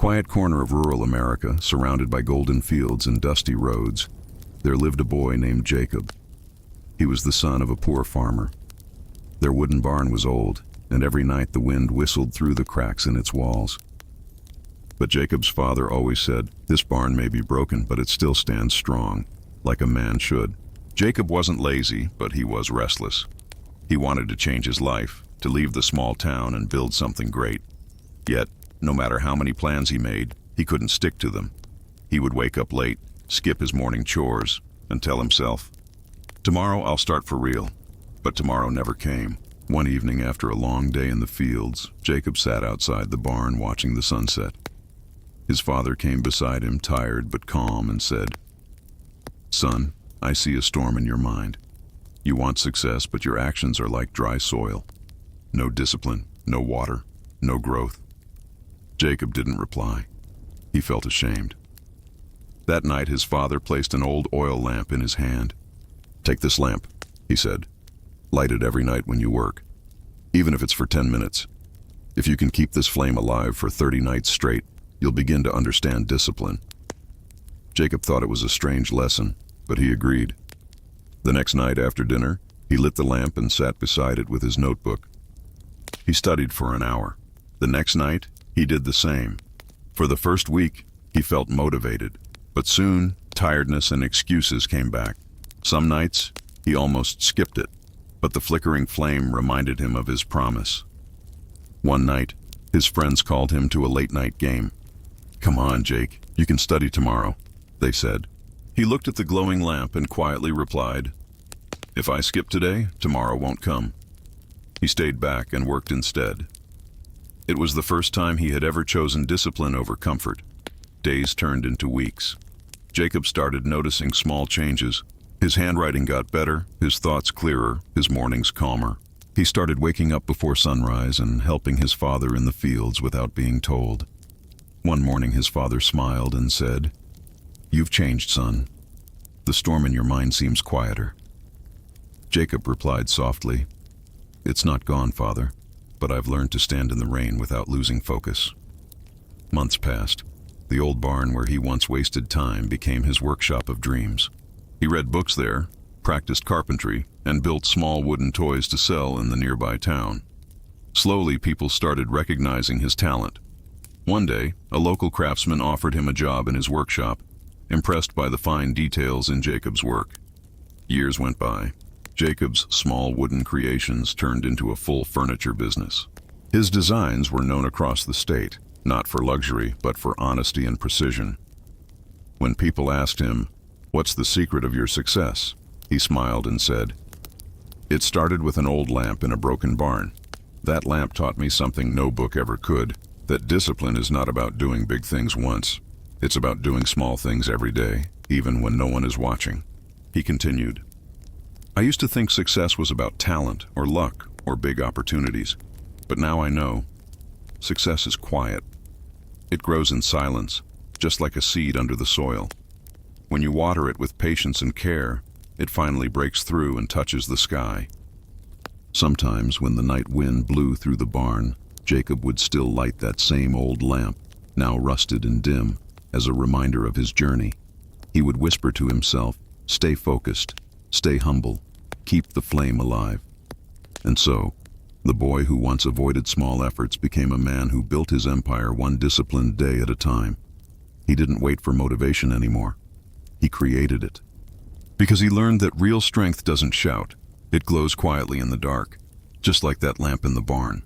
quiet corner of rural America, surrounded by golden fields and dusty roads, there lived a boy named Jacob. He was the son of a poor farmer. Their wooden barn was old, and every night the wind whistled through the cracks in its walls. But Jacob's father always said, "This barn may be broken, but it still stands strong, like a man should." Jacob wasn't lazy, but he was restless. He wanted to change his life, to leave the small town and build something great. Yet, no matter how many plans he made, he couldn't stick to them. He would wake up late, skip his morning chores, and tell himself, "Tomorrow I'll start for real." But tomorrow never came. One evening after a long day in the fields, Jacob sat outside the barn watching the sunset. His father came beside him, tired but calm, and said, "Son, I see a storm in your mind. You want success, but your actions are like dry soil. No discipline, no water, no growth." Jacob didn't reply. He felt ashamed. That night his father placed an old oil lamp in his hand. "Take this lamp," he said. "Light it every night when you work, even if it's for 10 minutes. If you can keep this flame alive for 30 nights straight, you'll begin to understand discipline." Jacob thought it was a strange lesson, but he agreed. The next night after dinner, he lit the lamp and sat beside it with his notebook. He studied for an hour. The next night, he did the same. For the first week, he felt motivated, but soon, tiredness and excuses came back. Some nights, he almost skipped it, but the flickering flame reminded him of his promise. One night, his friends called him to a late-night game. "Come on, Jake, you can study tomorrow," they said. He looked at the glowing lamp and quietly replied, "If I skip today, tomorrow won't come." He stayed back and worked instead. It was the first time he had ever chosen discipline over comfort. Days turned into weeks. Jacob started noticing small changes. His handwriting got better, his thoughts clearer, his mornings calmer. He started waking up before sunrise and helping his father in the fields without being told. One morning his father smiled and said, "You've changed, son. The storm in your mind seems quieter." Jacob replied softly, "It's not gone, Father, but I've learned to stand in the rain without losing focus." Months passed. The old barn where he once wasted time became his workshop of dreams. He read books there, practiced carpentry, and built small wooden toys to sell in the nearby town. Slowly, people started recognizing his talent. One day, a local craftsman offered him a job in his workshop, impressed by the fine details in Jacob's work. Years went by. Jacob's small wooden creations turned into a full furniture business. His designs were known across the state, not for luxury, but for honesty and precision. When people asked him, "What's the secret of your success?" he smiled and said, "It started with an old lamp in a broken barn. That lamp taught me something no book ever could, that discipline is not about doing big things once. It's about doing small things every day, even when no one is watching." He continued, "I used to think success was about talent or luck or big opportunities, but now I know success is quiet. It grows in silence, just like a seed under the soil. When you water it with patience and care, it finally breaks through and touches the sky." Sometimes, when the night wind blew through the barn, Jacob would still light that same old lamp, now rusted and dim, as a reminder of his journey. He would whisper to himself, "Stay focused, stay humble, keep the flame alive." And so, the boy who once avoided small efforts became a man who built his empire one disciplined day at a time. He didn't wait for motivation anymore. He created it. Because he learned that real strength doesn't shout, it glows quietly in the dark, just like that lamp in the barn.